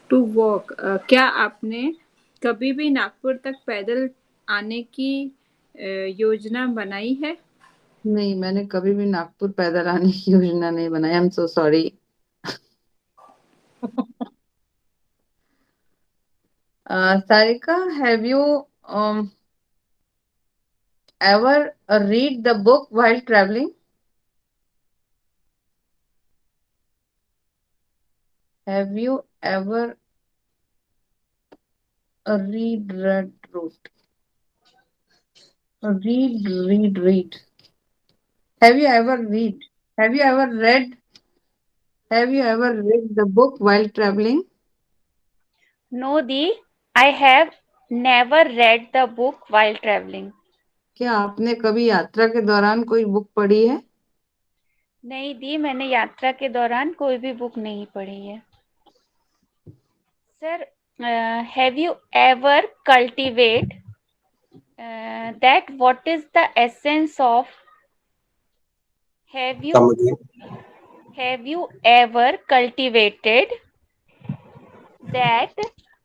To walk. क्या आपने कभी भी नागपुर तक पैदल आने की योजना बनाई है? नहीं, मैंने कभी भी नागपुर पैदल आने की योजना नहीं बनाई. I am so sorry. Sarika, have you ever read the book while traveling? Have you ever wrote? Read. Have you ever read? Have you ever read? Have you ever read the book while traveling? No, Di, I have never read the book while traveling. क्या आपने कभी यात्रा के दौरान कोई book पढ़ी है? नहीं दी, मैंने यात्रा के दौरान कोई भी बुक नहीं पढ़ी है। Sir, have you ever cultivate that what is the essence of have you Come again. have you ever cultivated that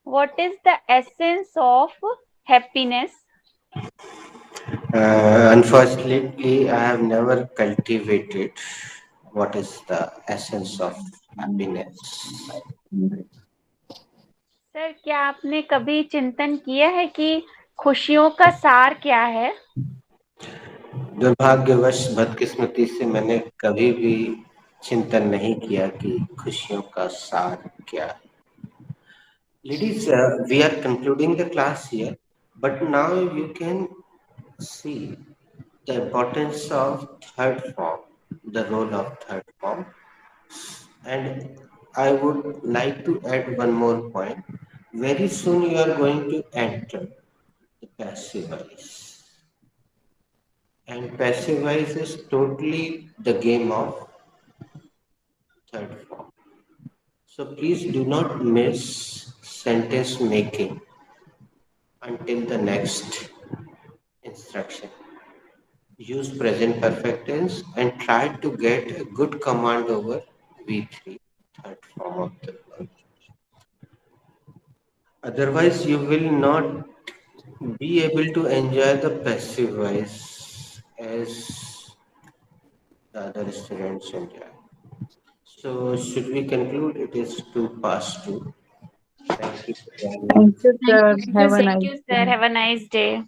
what is the essence of happiness? Unfortunately, I have never cultivated what is the essence of happiness. Sir, क्या आपने कभी चिंतन किया है कि खुशियों का सार क्या है? दुर्भाग्यवश बदकिस्मती से मैंने कभी भी चिंतन नहीं किया कि खुशियों का सार क्या है. Ladies, we are concluding the class here, but now you can see the importance of third form, the role of third form. And I would like to add one more point. Very soon you are going to enter the passive voice. And passive voice is totally the game of third form. So please do not miss sentence making until the next instruction. Use present perfect tense and try to get a good command over V3, third form of the verb. Otherwise, you will not be able to enjoy the passive voice as the other students enjoy. So, should we conclude? It is 2 past 2. Thank you for joining. Thank you, Thank sir. you. Have a Thank nice you, sir. day. Have a nice day.